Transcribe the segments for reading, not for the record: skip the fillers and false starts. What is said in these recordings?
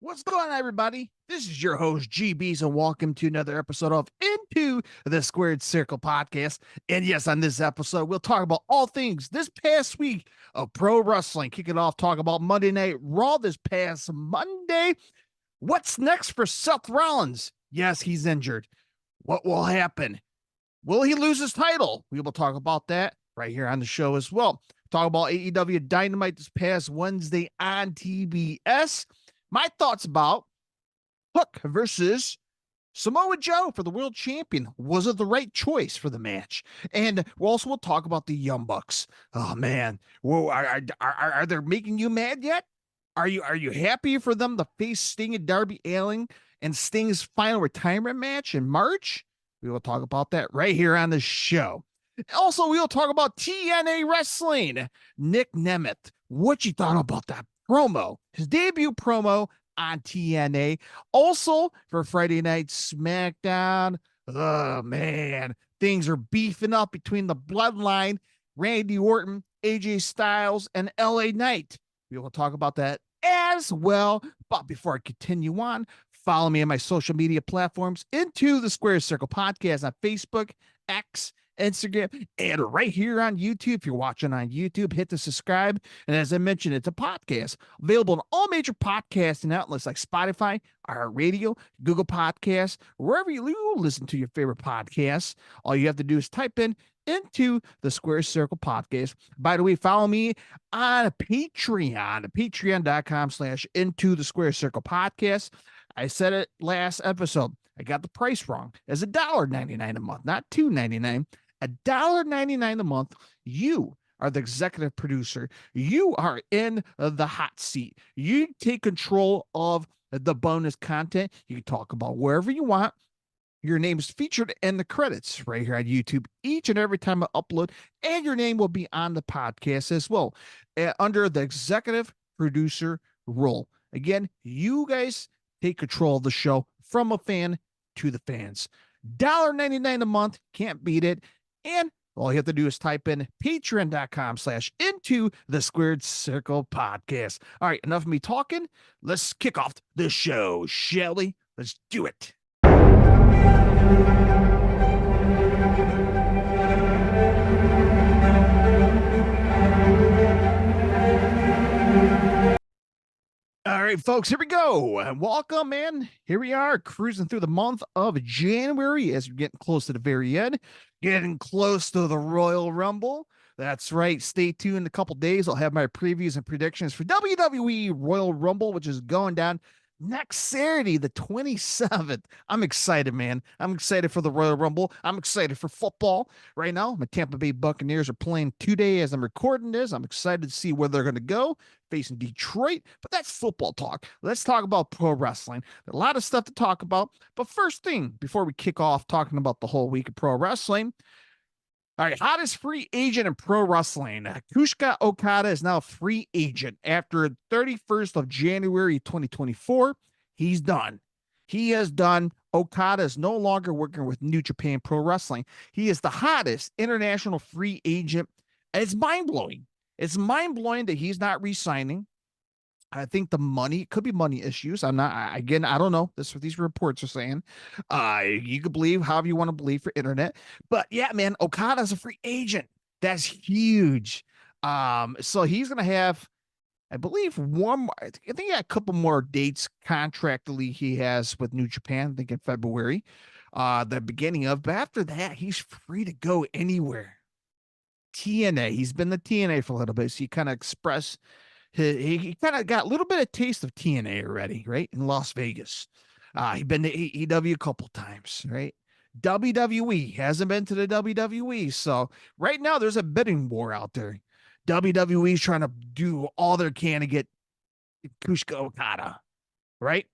What's going on, everybody? This is your host, GBs, and welcome to another episode of Into the Squared Circle podcast. And yes, on this episode, we'll talk about all things this past week of pro wrestling. Kicking off, talk about Monday Night Raw this past Monday. What's next for Seth Rollins? Yes, he's injured. What will happen? Will he lose his title? We will talk about that right here on the show as well. Talk about AEW Dynamite this past Wednesday on TBS. My thoughts about Hook versus Samoa Joe for the world champion. Was it the right choice for the match? And we'll talk about the Young Bucks. Oh man, whoa, are they making you mad yet? Are you happy for them to face Sting and Darby Allin and Sting's final retirement match in March? We will talk about that right here on the show. Also, we will talk about TNA Wrestling. Nick Nemeth, what you thought about that promo, his debut promo on TNA. Also, for Friday Night SmackDown, oh man, things are beefing up between the Bloodline, Randy Orton, AJ Styles, and LA Knight. We will talk about that as well. But before I continue on, follow me on my social media platforms, Into the Square Circle Podcast on Facebook, X, Instagram, and right here on YouTube. If you're watching on YouTube, hit the subscribe. And as I mentioned, it's a podcast available on all major podcasting outlets like Spotify, iHeartRadio, Google Podcasts, wherever you listen to your favorite podcasts. All you have to do is type in Into the Square Circle Podcast. By the way, follow me on Patreon, patreon.com/Into the Square Circle Podcast. I said it last episode. I got the price wrong. It's $1.99 a month, not $2.99. $1.99 a month. You are the executive producer. You are in the hot seat. You take control of the bonus content. You can talk about wherever you want. Your name is featured in the credits right here on YouTube each and every time I upload, and your name will be on the podcast as well under the executive producer role. Again, you guys take control of the show from a fan to the fans. $1.99 a month, can't beat it. And all you have to do is type in patreon.com/Into the Squared Circle Podcast. All right, enough of me talking. Let's kick off the show, shall we? Let's do it. All right, folks, here we go. Welcome, man. Here we are cruising through the month of January as we're getting close to the very end, getting close to the Royal Rumble. That's right. Stay tuned. In a couple days, I'll have my previews and predictions for WWE Royal Rumble, which is going down next Saturday, the 27th. I'm excited, man. I'm excited for the Royal Rumble. I'm excited for football right now. My Tampa Bay Buccaneers are playing today as I'm recording this. I'm excited to see where they're going to go, facing Detroit. But that's football talk. Let's talk about pro wrestling. There's a lot of stuff to talk about. But first thing, before we kick off talking about the whole week of pro wrestling, all right, hottest free agent in pro wrestling. Kushka Okada is now a free agent after 31st of January 2024. He's done. He is done. Okada is no longer working with New Japan Pro Wrestling. He is the hottest international free agent. And it's mind-blowing. It's mind-blowing that he's not re-signing. I think the money could be money issues. I'm not, again, I don't know. This is what these reports are saying. You could believe however you want to believe for internet. But yeah, man, Okada's a free agent. That's huge. So he's gonna have, I believe, one more, I think he had a couple more dates contractually he has with New Japan, I think in February, the beginning of, but after that, he's free to go anywhere. TNA, he's been the TNA for a little bit, so he kind of expressed he kind of got a little bit of taste of TNA already, right? In Las Vegas. He's been to AEW a couple times, right? WWE hasn't been to the WWE. So right now there's a bidding war out there. WWE's trying to do all they can to get Kushka Okada, right?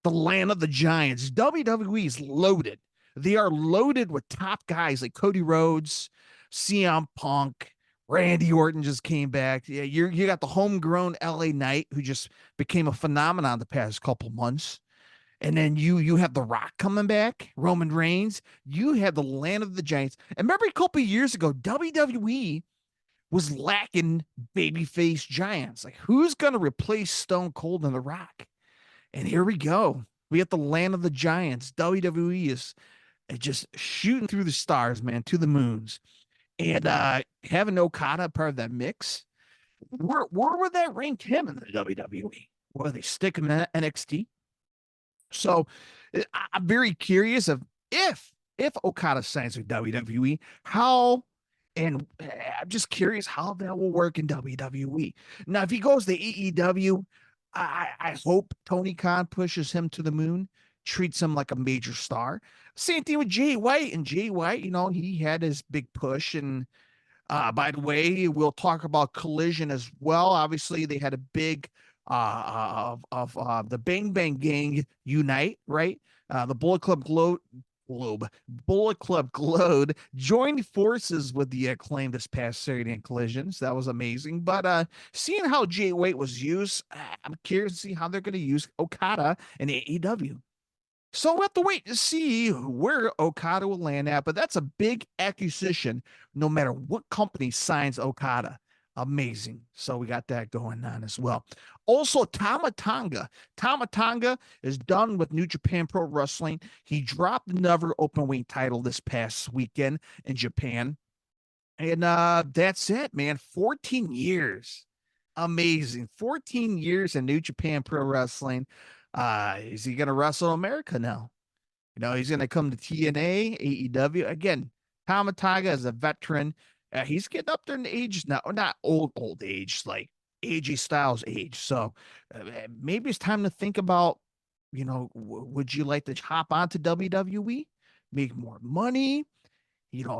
The land of the giants. WWE's loaded. They are loaded with top guys like Cody Rhodes, CM Punk, Randy Orton just came back. Yeah, you got the homegrown LA Knight who just became a phenomenon the past couple months. And then you have The Rock coming back, Roman Reigns. You have the land of the giants. And remember a couple of years ago, WWE was lacking babyface giants. Like, who's going to replace Stone Cold and The Rock? And here we go. We have the land of the giants. WWE is just shooting through the stars, man, to the moons. And having Okada part of that mix, where would that rank him in the WWE? Will they stick him in NXT? So I'm very curious of if Okada signs with WWE, how and I'm just curious how that will work in WWE. Now, if he goes to AEW, I hope Tony Khan pushes him to the moon, treats him like a major star. Same thing with Jay White. And Jay White, he had his big push. And by the way, we'll talk about Collision as well. Obviously, they had a big of the Bang Bang Gang unite, right? The Bullet Club Bullet Club Globe joined forces with the Acclaim this past Saturday in Collisions. That was amazing. But seeing how Jay White was used, I'm curious to see how they're going to use Okada in AEW. So we'll have to wait to see where Okada will land at, but that's a big acquisition no matter what company signs Okada. Amazing. So we got that going on as well. Also, Tama Tonga. Tama Tonga is done with New Japan Pro Wrestling. He dropped another open weight title this past weekend in Japan. And that's it, man. 14 years. Amazing. 14 years in New Japan Pro Wrestling. Is he going to wrestle America now? He's going to come to TNA, AEW. Again, Tama Tonga is a veteran. He's getting up there in age now, not old age, like AJ Styles age. So maybe it's time to think about, would you like to hop onto WWE, make more money,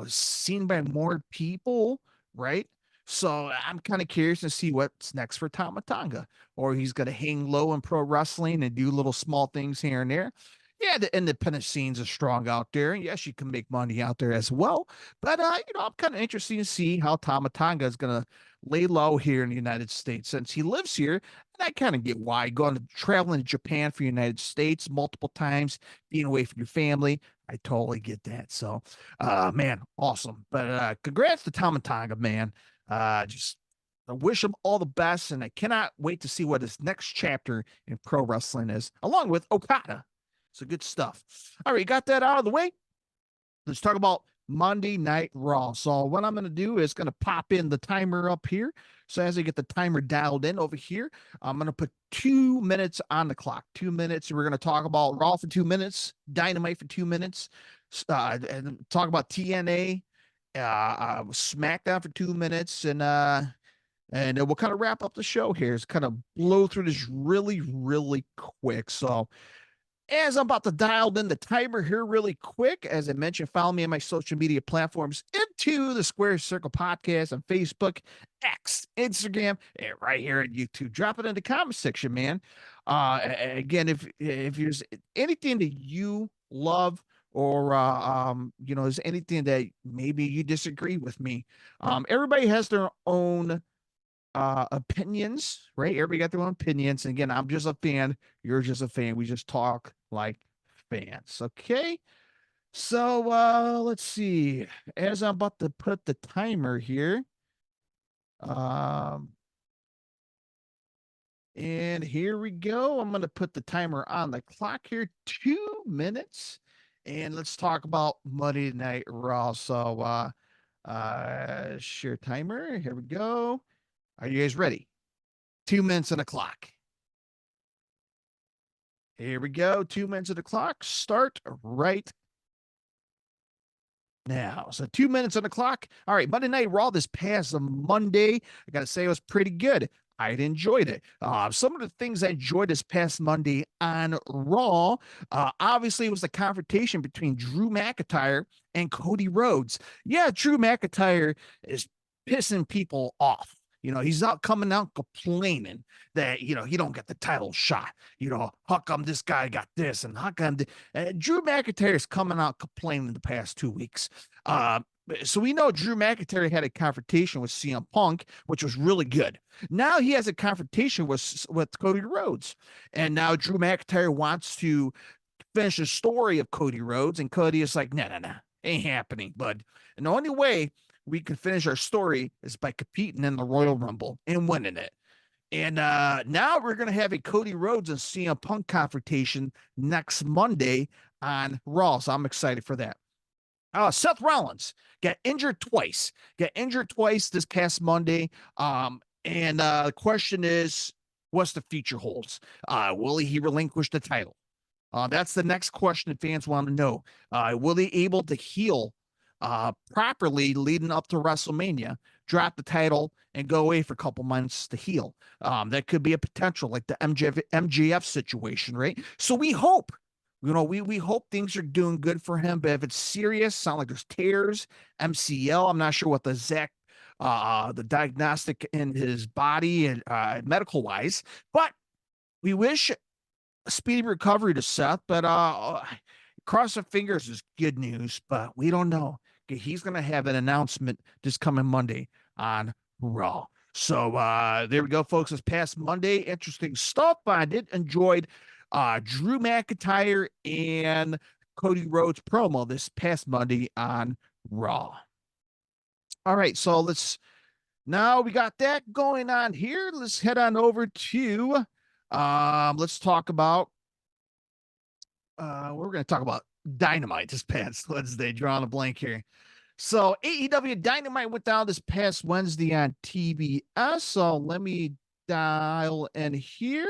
seen by more people, right? So I'm kind of curious to see what's next for Tama Tonga, or he's going to hang low in pro wrestling and do little small things here and there. Yeah, the independent scenes are strong out there. And yes, you can make money out there as well. But I'm kind of interested to see how Tama Tonga is gonna lay low here in the United States since he lives here. And I kind of get why going to traveling to Japan for the United States multiple times, being away from your family. I totally get that. So man, awesome. But congrats to Tama Tonga, man. Just I wish him all the best, and I cannot wait to see what his next chapter in pro wrestling is, along with Okada. So good stuff. All right, got that out of the way. Let's talk about Monday Night Raw. So what I'm going to do is going to pop in the timer up here. So as I get the timer dialed in over here, I'm going to put 2 minutes on the clock. 2 minutes. We're going to talk about Raw for 2 minutes, Dynamite for 2 minutes, and talk about TNA, SmackDown for 2 minutes, and then we'll kind of wrap up the show here. It's kind of blow through this really, really quick. So as I'm about to dial in the timer here really quick, as I mentioned, follow me on my social media platforms into the Square Circle Podcast on Facebook, X, Instagram, and right here on YouTube. Drop it in the comment section, man. Again, if there's anything that you love or is anything that maybe you disagree with me, everybody has their own opinions, right? Everybody got their own opinions. And again, I'm just a fan. You're just a fan. We just talk like fans. Okay. So let's see. As I'm about to put the timer here. And here we go. I'm going to put the timer on the clock here. 2 minutes. And let's talk about Monday Night Raw. So share timer. Here we go. Are you guys ready? 2 minutes on the clock. Here we go. 2 minutes on the clock. Start right now. So 2 minutes on the clock. All right. Monday Night Raw this past Monday. I got to say it was pretty good. I enjoyed it. Some of the things I enjoyed this past Monday on Raw, obviously, it was the confrontation between Drew McIntyre and Cody Rhodes. Yeah, Drew McIntyre is pissing people off. He's not coming out complaining that, he don't get the title shot. How come this guy got this? And how come Drew McIntyre is coming out complaining the past 2 weeks. So we know Drew McIntyre had a confrontation with CM Punk, which was really good. Now he has a confrontation with Cody Rhodes. And now Drew McIntyre wants to finish the story of Cody Rhodes. And Cody is like, no, ain't happening, bud. And the only way we can finish our story is by competing in the Royal Rumble and winning it. And now we're going to have a Cody Rhodes and CM Punk confrontation next Monday on Raw. So I'm excited for that. Seth Rollins got injured twice. This past Monday. And the question is, what's the future holds? Will he relinquish the title? That's the next question that fans want to know. Will he able to heal properly leading up to WrestleMania, drop the title, and go away for a couple months to heal? That could be a potential, like the MJF situation, right? So we hope, we hope things are doing good for him. But if it's serious, sound like there's tears, MCL. I'm not sure what the exact the diagnostic in his body and medical wise, but we wish a speedy recovery to Seth. But cross the fingers is good news, but we don't know. He's going to have an announcement this coming Monday on Raw. So there we go, folks. This past Monday, interesting stuff. I did enjoyed Drew McIntyre and Cody Rhodes promo this past Monday on Raw. All right, so now we got that going on here. Let's head on over to let's talk about we're going to talk about Dynamite this past Wednesday. Drawing a blank here. So AEW Dynamite went down this past Wednesday on TBS. So let me dial in here.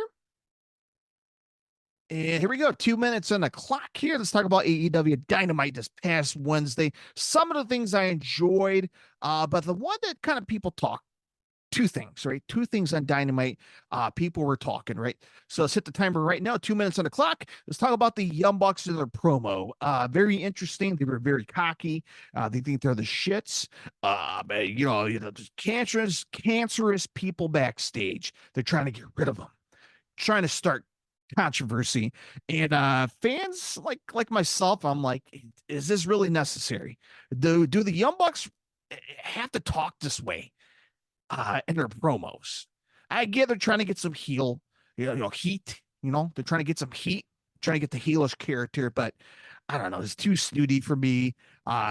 And here we go. 2 minutes on the clock here. Let's talk about AEW Dynamite this past Wednesday. Some of the things I enjoyed, but the one that kind of people talk, two things, right? Two things on Dynamite. People were talking, right? So let's hit the timer right now. 2 minutes on the clock. Let's talk about the Young Bucks and their promo. Very interesting. They were very cocky. They think they're the shits. Cancerous people backstage. They're trying to get rid of them, trying to start controversy. And fans like myself, I'm like, is this really necessary? Do the Young Bucks have to talk this way in their promos? I get they're trying to get some heat. They're trying to get some heat, trying to get the heelish character, but I don't know. It's too snooty for me.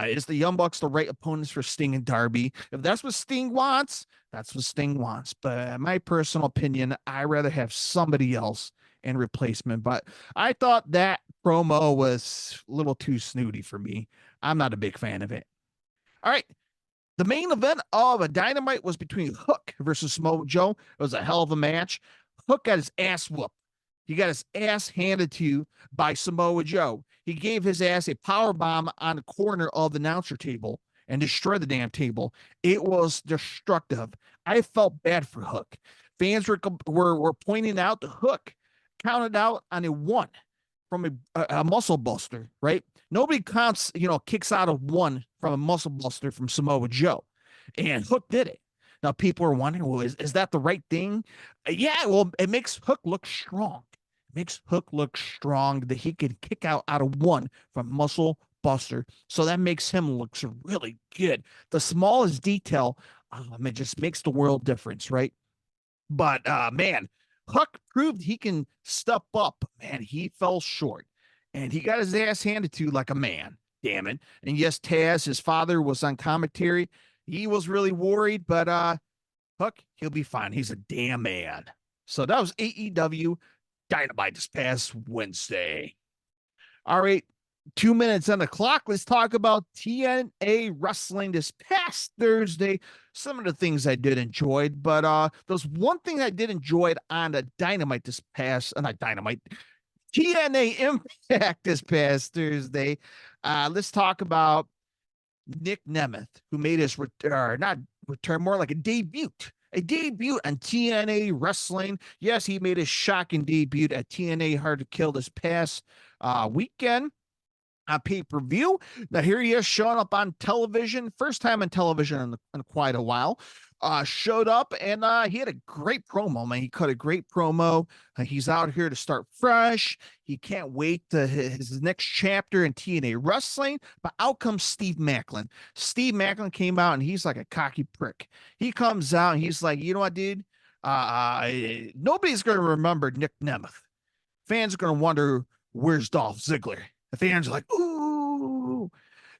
Is the Young Bucks the right opponents for Sting and Darby? If that's what Sting wants, that's what Sting wants. But in my personal opinion, I'd rather have somebody else in replacement. But I thought that promo was a little too snooty for me. I'm not a big fan of it. All right. The main event of a Dynamite was between Hook versus Samoa Joe. It was a hell of a match. Hook got his ass whooped. He got his ass handed to by Samoa Joe. He gave his ass a power bomb on the corner of the announcer table and destroyed the damn table. It was destructive. I felt bad for Hook. Fans were pointing out the Hook counted out on a one from a muscle buster, right? Nobody counts, kicks out of one from a muscle buster from Samoa Joe. And Hook did it. Now, people are wondering, well, is that the right thing? Yeah, well, it makes Hook look strong. It makes Hook look strong that he can kick out of one from muscle buster. So that makes him look really good. The smallest detail, it just makes the world difference, right? But, man, Huck proved he can step up. Man, he fell short. And he got his ass handed to like a man. Damn it. And yes, Taz, his father, was on commentary. He was really worried, but Huck, he'll be fine. He's a damn man. So that was AEW Dynamite this past Wednesday. All right. 2 minutes on the clock. Let's talk about TNA wrestling this past Thursday. Some of the things I did enjoy, but there's one thing I did enjoy on the Dynamite this past, not Dynamite, TNA Impact this past Thursday. Let's talk about Nick Nemeth, who made his not return, more like a debut on TNA Wrestling. Yes, he made a shocking debut at TNA Hard to Kill this past weekend on pay-per-view. Now here he is showing up on television, first time on television in quite a while. Showed up and he had a great promo, man. He cut a great promo. He's out here to start fresh. He can't wait to his next chapter in TNA Wrestling. But out comes Steve Maclin. Steve Maclin came out and he's like a cocky prick. He comes out and he's like, you know what, dude? Nobody's going to remember Nick Nemeth. Fans are going to wonder, where's Dolph Ziggler? The fans are like, ooh.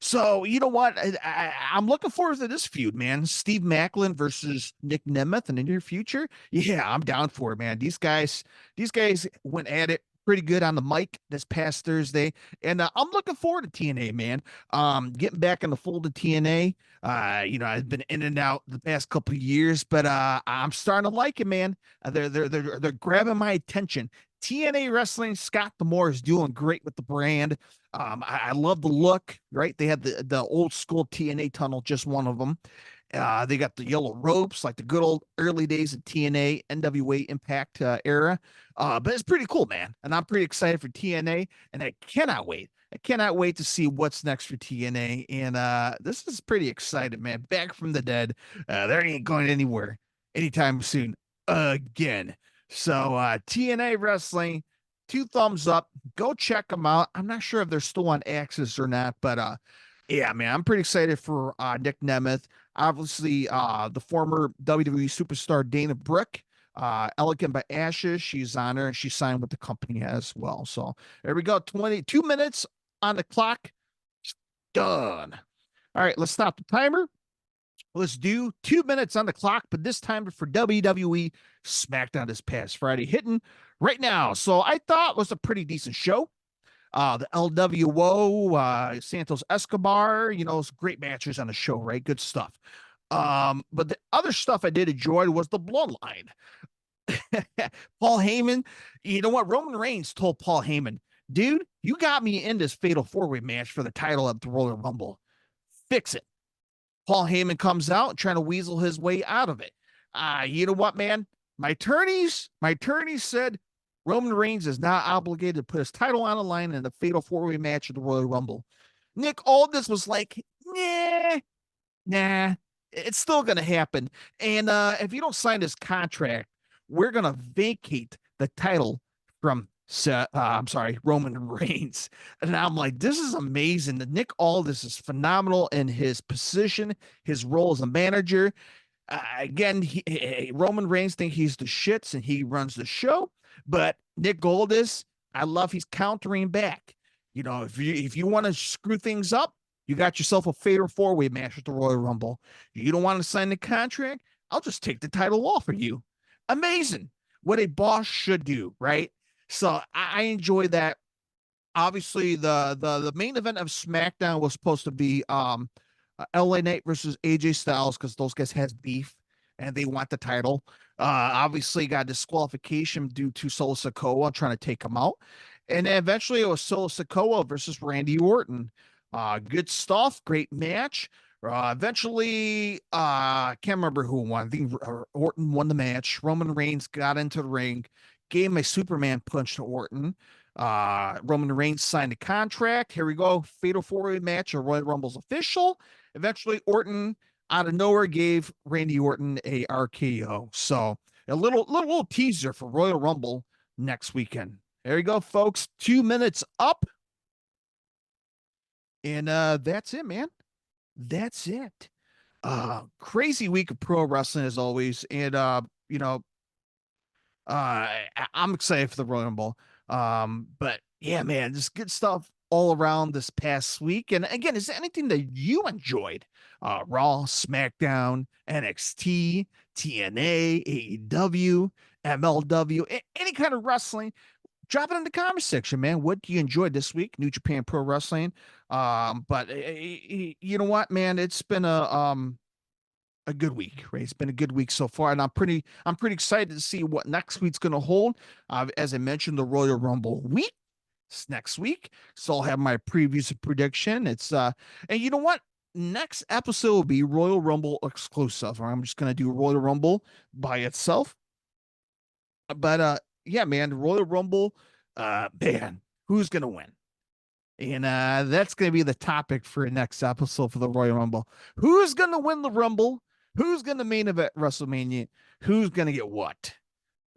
So you know what? I'm looking forward to this feud, man. Steve Macklin versus Nick Nemeth in the near future. Yeah, I'm down for it, man. These guys went at it pretty good on the mic this past Thursday, and I'm looking forward to TNA, man. Getting back in the fold of TNA. I've been in and out the past couple of years, but I'm starting to like it, man. They're grabbing my attention. TNA Wrestling, Scott D'Amore is doing great with the brand. I love the look, right? They had the old school TNA tunnel, just one of them. They got the yellow ropes, like the good old early days of TNA, NWA Impact era. But it's pretty cool, man. And I'm pretty excited for TNA, and I cannot wait. I cannot wait to see what's next for TNA. And this is pretty exciting, man. Back from the dead. They ain't going anywhere anytime soon again. So TNA Wrestling, 2 thumbs up. Go check them out. I'm not sure if they're still on Axis or not, but yeah, man, I'm pretty excited for Nick Nemeth. Obviously, the former WWE superstar Dana Brooke, Elegant by Ashes, she's on her and she signed with the company as well. So there we go. 22 minutes on the clock. Done. All right, let's stop the timer. Let's do 2 minutes on the clock, but this time for WWE SmackDown this past Friday, hitting right now. So I thought it was a pretty decent show. The LWO, Santos Escobar, great matches on the show, right? Good stuff. But the other stuff I did enjoy was the Bloodline. Paul Heyman, you know what? Roman Reigns told Paul Heyman, dude, you got me in this fatal 4-way match for the title of the Royal Rumble. Fix it. Paul Heyman comes out trying to weasel his way out of it. You know what, man? My attorneys said Roman Reigns is not obligated to put his title on the line in the fatal 4-way match of the Royal Rumble. Nick Aldis was like, nah, it's still going to happen. And if you don't sign this contract, we're going to vacate the title from Roman Reigns. And I'm like, this is amazing. The Nick Aldis is phenomenal in his position, his role as a manager. Again, Roman Reigns thinks he's the shits and he runs the show, but Nick Aldis, I love he's countering back. If you want to screw things up, you got yourself a fatal 4-way match at the Royal Rumble. You don't want to sign the contract? I'll just take the title off of you. Amazing. What a boss should do, right? So I enjoy that. Obviously, the main event of SmackDown was supposed to be LA Knight versus AJ Styles because those guys has beef and they want the title. Obviously, got disqualification due to Solo Sikoa trying to take him out, and then eventually it was Solo Sikoa versus Randy Orton. Good stuff, great match. Eventually, I can't remember who won. I think Orton won the match. Roman Reigns got into the ring, gave my Superman punch to Orton. Roman Reigns signed a contract. Here we go. Fatal 4-way match of Royal Rumble's official. Eventually, Orton out of nowhere gave Randy Orton a RKO. So a little teaser for Royal Rumble next weekend. There you go, folks. 2 minutes up. And that's it, man. That's it. Crazy week of pro wrestling as always. And I'm excited for the Royal Rumble. But yeah, man, just good stuff all around this past week. And again, is there anything that you enjoyed? Raw, SmackDown, NXT, TNA, AEW, MLW, any kind of wrestling? Drop it in the comment section, man. What do you enjoy this week? New Japan Pro Wrestling. But you know what, man? It's been a good week, right? It's been a good week so far, and I'm pretty excited to see what next week's going to hold. As I mentioned, the Royal Rumble week next week, so I'll have my previews and prediction. It's and you know what? Next episode will be Royal Rumble exclusive. I'm just going to do Royal Rumble by itself. But yeah, man, Royal Rumble, man, who's going to win? And that's going to be the topic for next episode for the Royal Rumble. Who's going to win the Rumble? Who's going to main event WrestleMania? Who's going to get what?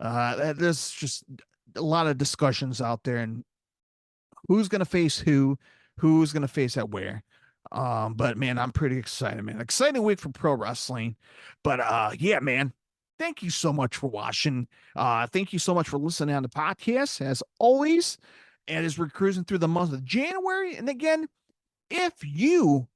There's just a lot of discussions out there, and who's going to face who's going to face at where. But man, I'm pretty excited, man. Exciting week for pro wrestling. But yeah, man, thank you so much for watching. Thank you so much for listening on the podcast as always. And as we're cruising through the month of January, and again, If you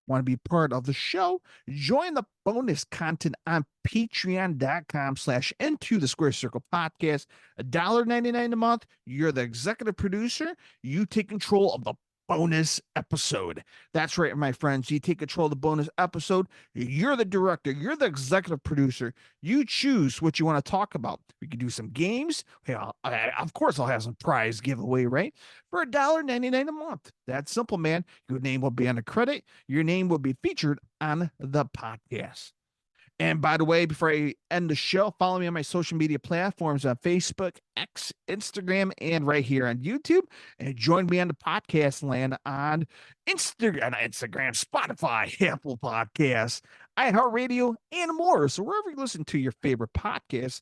want to be part of the show, join the bonus content on patreon.com/ into the Square Circle podcast. $1.99 a month. You're the executive producer. You take control of the bonus episode. That's right, my friends. You take control of the bonus episode. You're the director. You're the executive producer. You choose what you want to talk about. We can do some games. Of course, I'll have some prize giveaway, right? For $1.99 a month. That's simple, man. Your name will be on the credit. Your name will be featured on the podcast. And by the way, before I end the show, follow me on my social media platforms on Facebook, X, Instagram, and right here on YouTube. And join me on the podcast land on Instagram, Spotify, Apple Podcasts, iHeartRadio, and more. So wherever you listen to your favorite podcasts,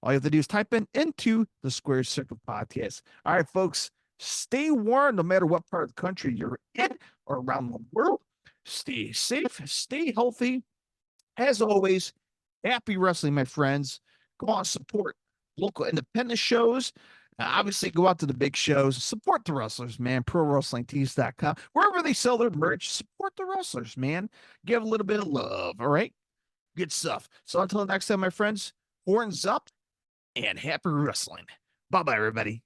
all you have to do is type into the Square Circle podcast. All right, folks, stay warm no matter what part of the country you're in or around the world. Stay safe, stay healthy. As always, happy wrestling, my friends. Go on, support local independent shows. Obviously, go out to the big shows. Support the wrestlers, man. ProWrestlingTees.com. Wherever they sell their merch, support the wrestlers, man. Give a little bit of love, all right? Good stuff. So until next time, my friends, horns up and happy wrestling. Bye-bye, everybody.